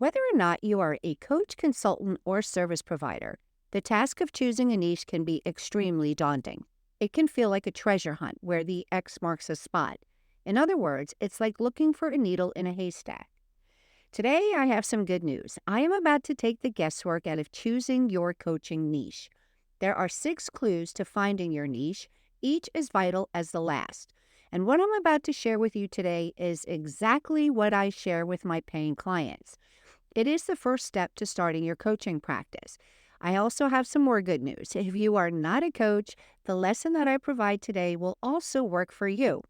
Whether or not you are a coach, consultant, or service provider, the task of choosing a niche can be extremely daunting. It can feel like a treasure hunt where the X marks a spot. In other words, it's like looking for a needle in a haystack. Today, I have some good news. I am about to take the guesswork out of choosing your coaching niche. There are 6 clues to finding your niche, each as vital as the last. And what I'm about to share with you today is exactly what I share with my paying clients. It is the first step to starting your coaching practice. I also have some more good news. If you are not a coach, the lesson that I provide today will also work for you.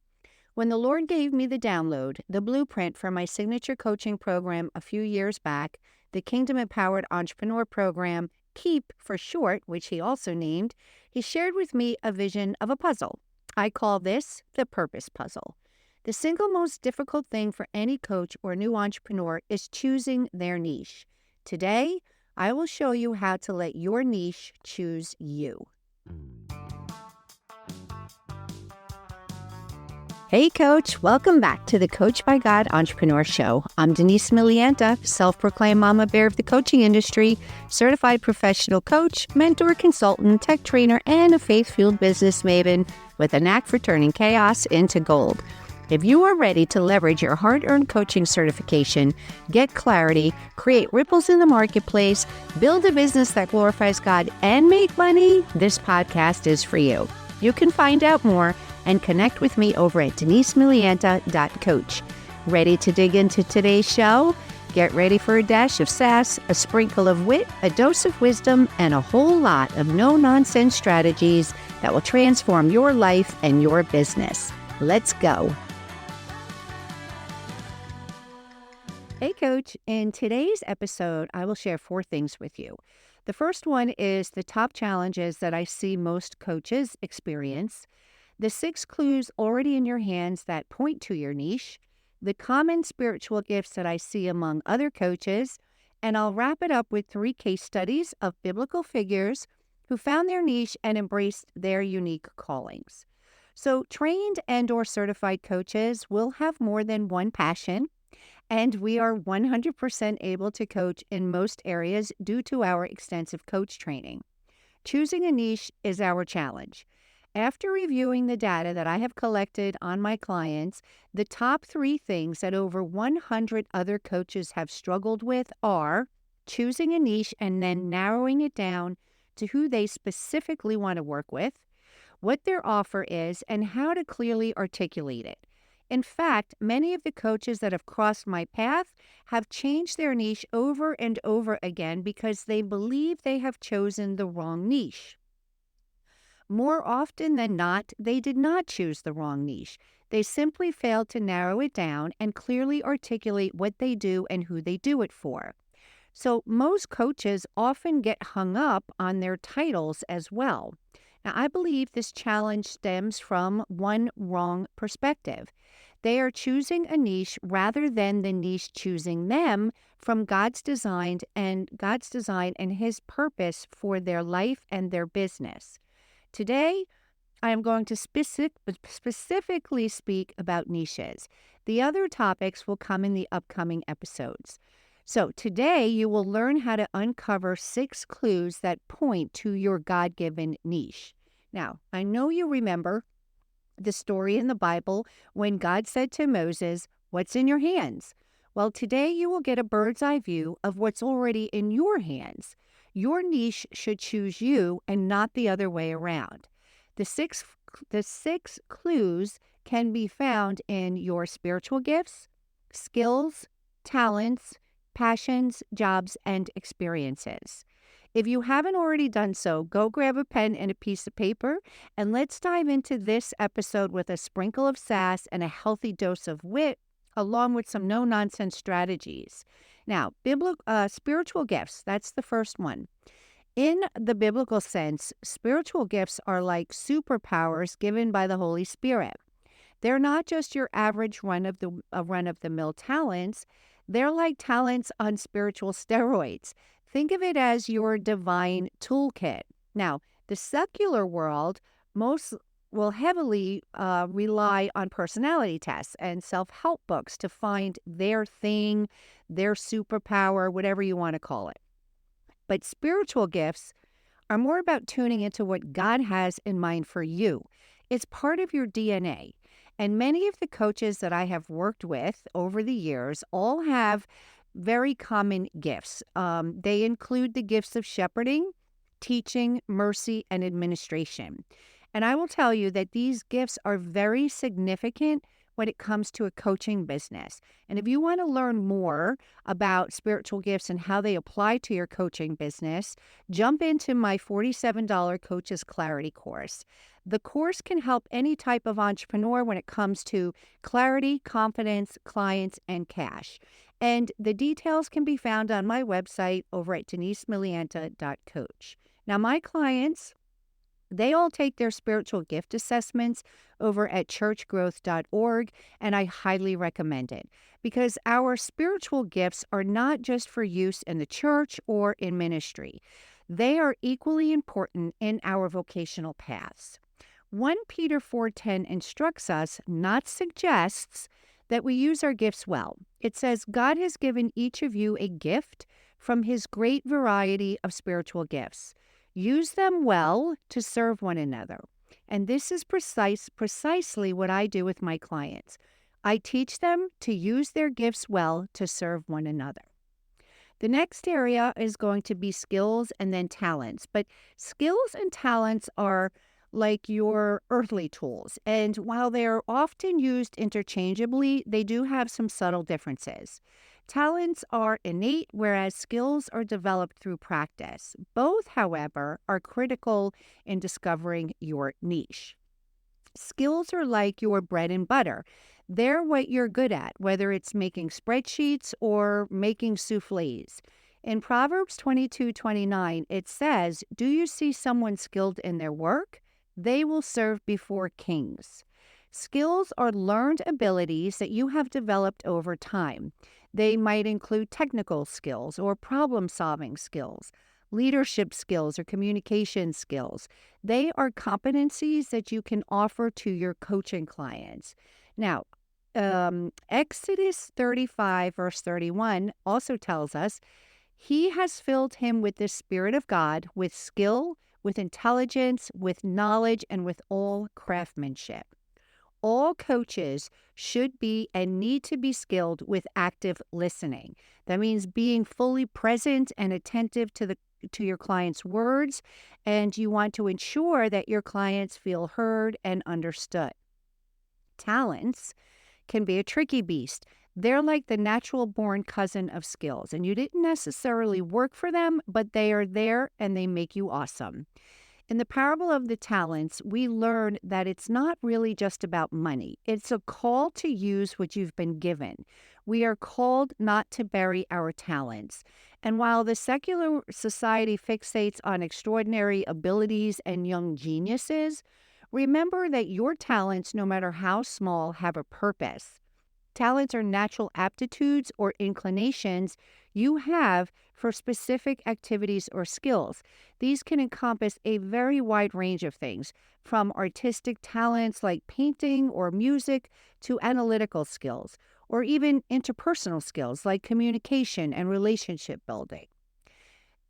When the Lord gave me the download, the blueprint for my signature coaching program a few years back, the Kingdom Empowered Entrepreneur Program, KEEP for short, which he also named, he shared with me a vision of a puzzle. I call this the purpose puzzle. The single most difficult thing for any coach or new entrepreneur is choosing their niche. Today, I will show you how to let your niche choose you. Hey Coach, welcome back to the Coach by God Entrepreneur Show. I'm 𝗙𝗫𝗀𝗃𝗃, self-proclaimed mama bear of the coaching industry, certified professional coach, mentor, consultant, tech trainer, and a faith-fueled business maven with a knack for turning chaos into gold. If you are ready to leverage your hard-earned coaching certification, get clarity, create ripples in the marketplace, build a business that glorifies God, and make money, this podcast is for you. You can find out more and connect with me over at 𝗙𝗫𝗀𝗃𝗃.coach. Ready to dig into today's show? Get ready for a dash of sass, a sprinkle of wit, a dose of wisdom, and a whole lot of no-nonsense strategies that will transform your life and your business. Let's go. Hey Coach, in today's episode, I will share 4 things with you. The first one is the top challenges that I see most coaches experience, the 6 clues already in your hands that point to your niche, the common spiritual gifts that I see among other coaches, and I'll wrap it up with 3 case studies of biblical figures who found their niche and embraced their unique callings. So trained and/or certified coaches will have more than one passion, and we are 100% able to coach in most areas due to our extensive coach training. Choosing a niche is our challenge. After reviewing the data that I have collected on my clients, the top 3 things that over 100 other coaches have struggled with are choosing a niche and then narrowing it down to who they specifically want to work with, what their offer is, and how to clearly articulate it. In fact, many of the coaches that have crossed my path have changed their niche over and over again because they believe they have chosen the wrong niche. More often than not, they did not choose the wrong niche. They simply failed to narrow it down and clearly articulate what they do and who they do it for. So most coaches often get hung up on their titles as well. Now, I believe this challenge stems from one wrong perspective. They are choosing a niche rather than the niche choosing them from God's design and His purpose for their life and their business. Today, I am going to specifically speak about niches. The other topics will come in the upcoming episodes. So today, you will learn how to uncover 6 clues that point to your God-given niche. Now, I know you remember the story in the Bible when God said to Moses, "What's in your hands?" Well, today you will get a bird's eye view of what's already in your hands. Your niche should choose you and not the other way around. The six clues can be found in your spiritual gifts, skills, talents, passions, jobs, and experiences. If you haven't already done so, go grab a pen and a piece of paper, and let's dive into this episode with a sprinkle of sass and a healthy dose of wit, along with some no-nonsense strategies. Now, spiritual gifts, that's the first one. In the biblical sense, spiritual gifts are like superpowers given by the Holy Spirit. They're not just your average run-of-the-mill talents. They're like talents on spiritual steroids. Think of it as your divine toolkit. Now, the secular world will heavily rely on personality tests and self-help books to find their thing, their superpower, whatever you want to call it. But spiritual gifts are more about tuning into what God has in mind for you. It's part of your DNA. And many of the coaches that I have worked with over the years all have very common gifts. They include the gifts of shepherding, teaching, mercy, and administration. And I will tell you that these gifts are very significant when it comes to a coaching business. And if you want to learn more about spiritual gifts and how they apply to your coaching business, jump into my $47 Coaches Clarity course. The course can help any type of entrepreneur when it comes to clarity, confidence, clients, and cash. And the details can be found on my website over at 𝗕𝘂𝗀𝗃𝗃.coach. Now, my clients, they all take their spiritual gift assessments over at churchgrowth.org, and I highly recommend it because our spiritual gifts are not just for use in the church or in ministry. They are equally important in our vocational paths. 1 Peter 4:10 instructs us, not suggests, that we use our gifts well. It says, God has given each of you a gift from his great variety of spiritual gifts. Use them well to serve one another. And this is precisely what I do with my clients. I teach them to use their gifts well to serve one another. The next area is going to be skills and then talents. But skills and talents are like your earthly tools. And while they're often used interchangeably, they do have some subtle differences. Talents are innate, whereas skills are developed through practice. Both, however, are critical in discovering your niche. Skills are like your bread and butter. They're what you're good at, whether it's making spreadsheets or making soufflés. In Proverbs 22:29, it says, "Do you see someone skilled in their work? They will serve before kings." Skills are learned abilities that you have developed over time. They might include technical skills or problem-solving skills, leadership skills or communication skills. They are competencies that you can offer to your coaching clients. Now, Exodus 35, verse 31 also tells us, he has filled him with the Spirit of God, with skill, with intelligence, with knowledge, and with all craftsmanship. All coaches should be and need to be skilled with active listening. That means being fully present and attentive to your client's words, and you want to ensure that your clients feel heard and understood. Talents can be a tricky beast. They're like the natural-born cousin of skills, and you didn't necessarily work for them, but they are there and they make you awesome. In the parable of the talents, we learn that it's not really just about money. It's a call to use what you've been given. We are called not to bury our talents. And while the secular society fixates on extraordinary abilities and young geniuses, remember that your talents, no matter how small, have a purpose. Talents are natural aptitudes or inclinations you have for specific activities or skills. These can encompass a very wide range of things, from artistic talents like painting or music to analytical skills, or even interpersonal skills like communication and relationship building.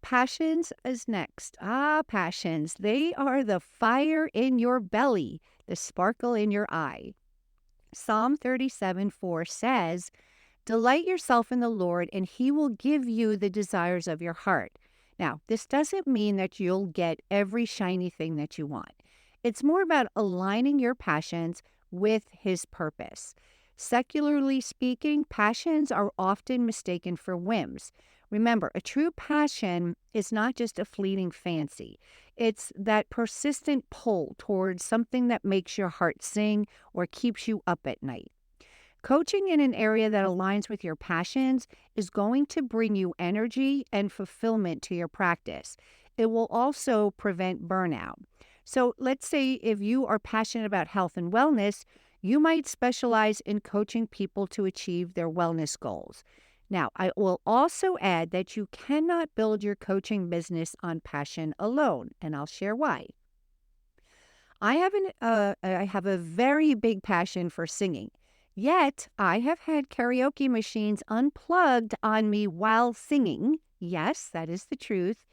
Passions is next. Passions. They are the fire in your belly, the sparkle in your eye. Psalm 37:4 says, "Delight yourself in the Lord, and he will give you the desires of your heart." Now, this doesn't mean that you'll get every shiny thing that you want. It's more about aligning your passions with his purpose. Secularly speaking, passions are often mistaken for whims. Remember, a true passion is not just a fleeting fancy. It's that persistent pull towards something that makes your heart sing or keeps you up at night. Coaching in an area that aligns with your passions is going to bring you energy and fulfillment to your practice. It will also prevent burnout. So let's say if you are passionate about health and wellness, you might specialize in coaching people to achieve their wellness goals. Now, I will also add that you cannot build your coaching business on passion alone, and I'll share why. I have a very big passion for singing. Yet, I have had karaoke machines unplugged on me while singing. Yes, that is the truth.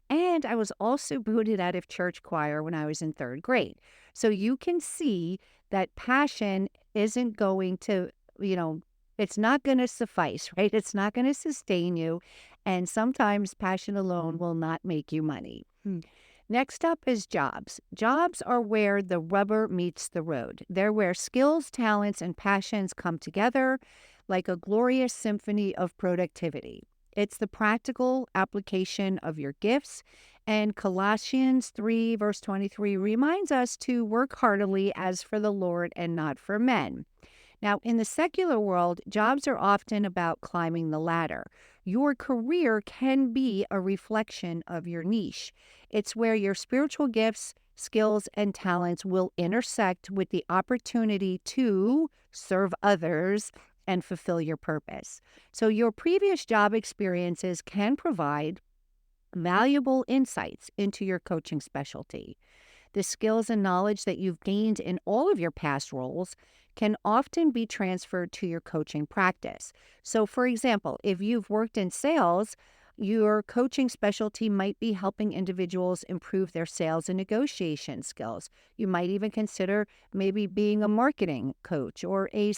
And I was also booted out of church choir when I was in third grade. So you can see that passion isn't going to, you know, it's not going to suffice, right? It's not going to sustain you. And sometimes passion alone will not make you money. Next up is jobs. Jobs are where the rubber meets the road. They're where skills, talents, and passions come together like a glorious symphony of productivity. It's the practical application of your gifts. And Colossians 3, verse 23 reminds us to work heartily as for the Lord and not for men. Now, in the secular world, jobs are often about climbing the ladder. Your career can be a reflection of your niche. It's where your spiritual gifts, skills, and talents will intersect with the opportunity to serve others and fulfill your purpose. So your previous job experiences can provide valuable insights into your coaching specialty. The skills and knowledge that you've gained in all of your past roles can often be transferred to your coaching practice. So, for example, if you've worked in sales, your coaching specialty might be helping individuals improve their sales and negotiation skills. You might even consider maybe being a marketing coach or a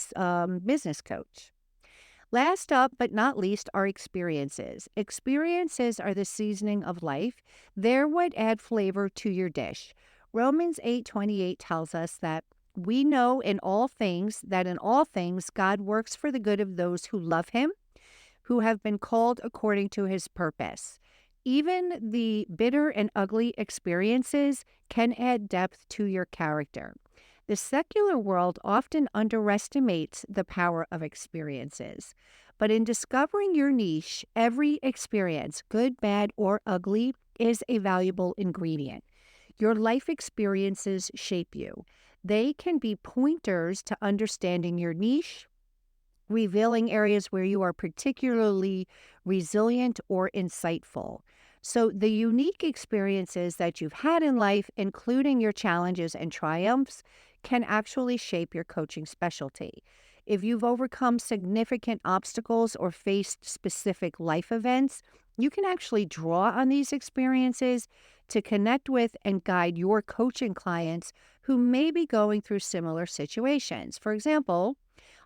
business coach. Last up, but not least, are experiences. Experiences are the seasoning of life. They're what add flavor to your dish. Romans 8:28 tells us that we know in all things that in all things God works for the good of those who love him, who have been called according to his purpose. Even the bitter and ugly experiences can add depth to your character. The secular world often underestimates the power of experiences. But in discovering your niche, every experience, good, bad, or ugly, is a valuable ingredient. Your life experiences shape you. They can be pointers to understanding your niche, revealing areas where you are particularly resilient or insightful. So the unique experiences that you've had in life, including your challenges and triumphs, can actually shape your coaching specialty. If you've overcome significant obstacles or faced specific life events, you can actually draw on these experiences to connect with and guide your coaching clients who may be going through similar situations. For example,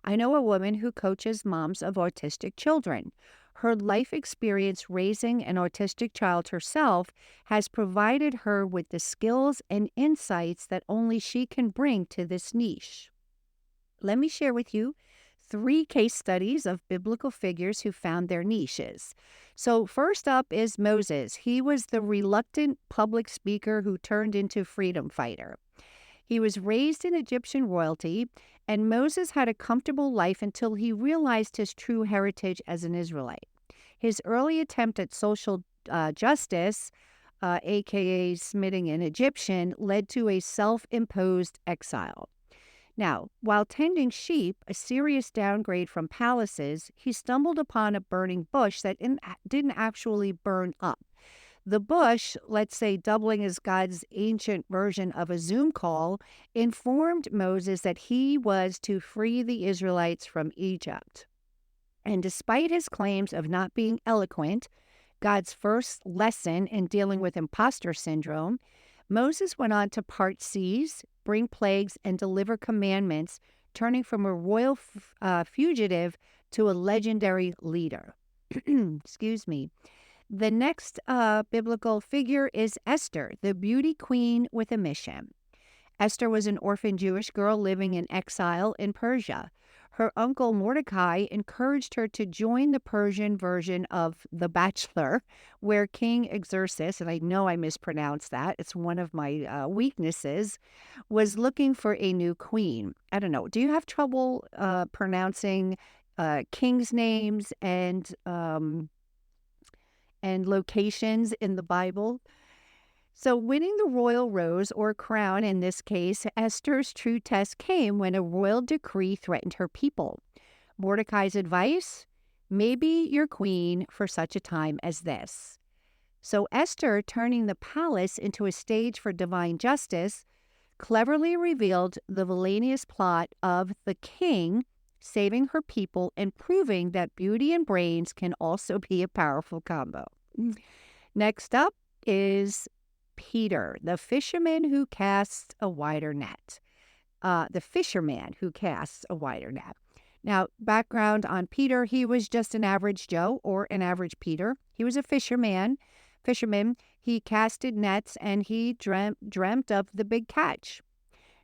I know a woman who coaches moms of autistic children. Her life experience raising an autistic child herself has provided her with the skills and insights that only she can bring to this niche. Let me share with you 3 case studies of biblical figures who found their niches. So first up is Moses. He was the reluctant public speaker who turned into freedom fighter. He was raised in Egyptian royalty, and Moses had a comfortable life until he realized his true heritage as an Israelite. His early attempt at social justice, aka smiting an Egyptian, led to a self-imposed exile. Now, while tending sheep, a serious downgrade from palaces, he stumbled upon a burning bush that didn't actually burn up. The bush, let's say doubling as God's ancient version of a Zoom call, informed Moses that he was to free the Israelites from Egypt. And despite his claims of not being eloquent, God's first lesson in dealing with imposter syndrome, Moses went on to part seas, bring plagues, and deliver commandments, turning from a royal fugitive to a legendary leader. Excuse me. The next biblical figure is Esther, the beauty queen with a mission. Esther was an orphan Jewish girl living in exile in Persia. Her uncle Mordecai encouraged her to join the Persian version of The Bachelor, where King Xerxes, and I know I mispronounced that, it's one of my weaknesses, was looking for a new queen. I don't know, do you have trouble pronouncing kings' names and locations in the Bible? So winning the royal rose or crown in this case, Esther's true test came when a royal decree threatened her people. Mordecai's advice? Maybe you're queen for such a time as this. So Esther, turning the palace into a stage for divine justice, cleverly revealed the villainous plot of the king saving her people and proving that beauty and brains can also be a powerful combo. Next up is Peter, the fisherman who casts a wider net. The fisherman who casts a wider net. Now, background on Peter, he was just an average Joe or an average Peter. He was a fisherman. He casted nets and he dreamt of the big catch.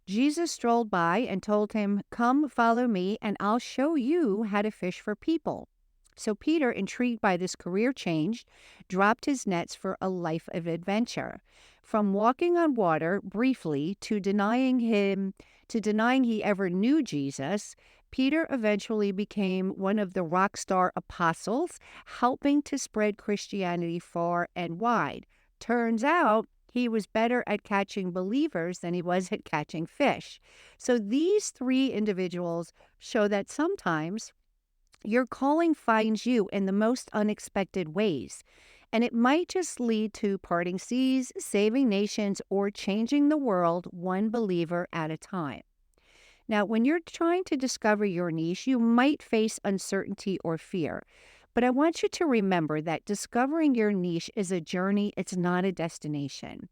Jesus strolled by and told him, "Come, follow me, and I'll show you how to fish for people." So Peter, intrigued by this career change, dropped his nets for a life of adventure. From walking on water briefly to denying he ever knew Jesus, Peter eventually became one of the rock star apostles, helping to spread Christianity far and wide. Turns out he was better at catching believers than he was at catching fish. So these three individuals show that sometimes your calling finds you in the most unexpected ways, and it might just lead to parting seas, saving nations, or changing the world one believer at a time. Now, when you're trying to discover your niche, you might face uncertainty or fear. But I want you to remember that discovering your niche is a journey, it's not a destination.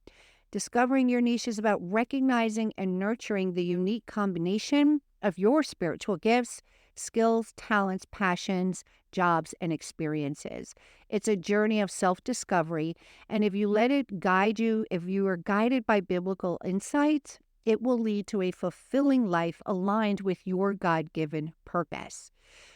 Discovering your niche is about recognizing and nurturing the unique combination of your spiritual gifts, skills, talents, passions, jobs, and experiences. It's a journey of self-discovery, and if you let it guide you, if you are guided by biblical insights, it will lead to a fulfilling life aligned with your God-given purpose.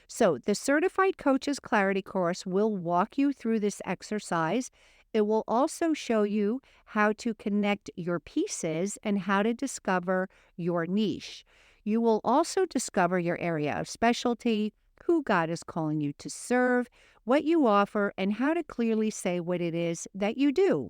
So the Certified Coaches Clarity course will walk you through this exercise. It will also show you how to connect your pieces and how to discover your niche. You will also discover your area of specialty, who God is calling you to serve, what you offer, and how to clearly say what it is that you do.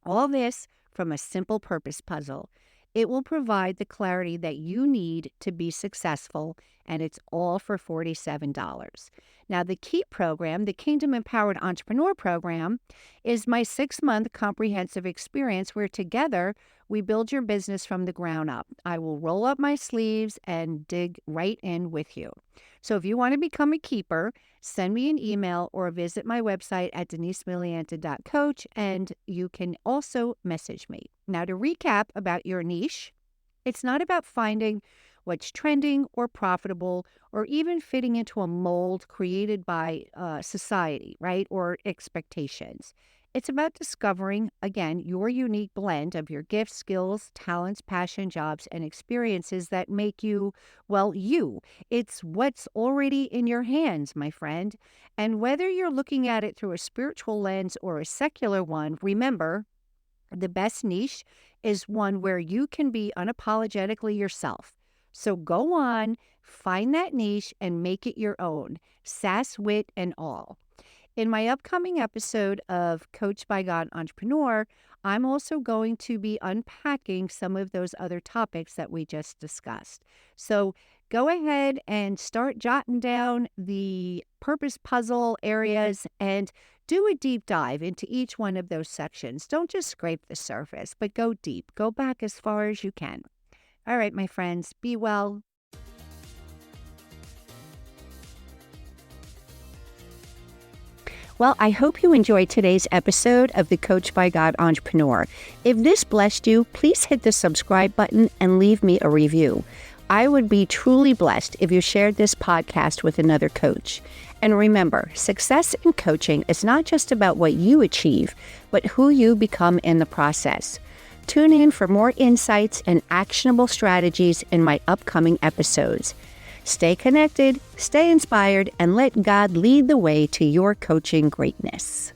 All this from a simple purpose puzzle. It will provide the clarity that you need to be successful, and it's all for $47. Now, the KEEP program, the Kingdom Empowered Entrepreneur Program, is my 6-month comprehensive experience where together we build your business from the ground up. I will roll up my sleeves and dig right in with you. So if you want to become a keeper, send me an email or visit my website at 𝗙𝗎𝗓𝗏𝗏𝗏𝐻, and you can also message me. Now, to recap about your niche, it's not about finding what's trending or profitable or even fitting into a mold created by society, right, or expectations. It's about discovering, again, your unique blend of your gifts, skills, talents, passion, jobs, and experiences that make you, well, you. It's what's already in your hands, my friend. And whether you're looking at it through a spiritual lens or a secular one, remember, the best niche is one where you can be unapologetically yourself. So go on, find that niche, and make it your own, sass, wit, and all. In my upcoming episode of Coached by God Entrepreneur, I'm also going to be unpacking some of those other topics that we just discussed. So go ahead and start jotting down the purpose puzzle areas and do a deep dive into each one of those sections. Don't just scrape the surface, but go deep. Go back as far as you can. All right, my friends, be well. Well, I hope you enjoyed today's episode of the Coached by God Entrepreneur. If this blessed you, please hit the subscribe button and leave me a review. I would be truly blessed if you shared this podcast with another coach. And remember, success in coaching is not just about what you achieve, but who you become in the process. Tune in for more insights and actionable strategies in my upcoming episodes. Stay connected, stay inspired, and let God lead the way to your coaching greatness.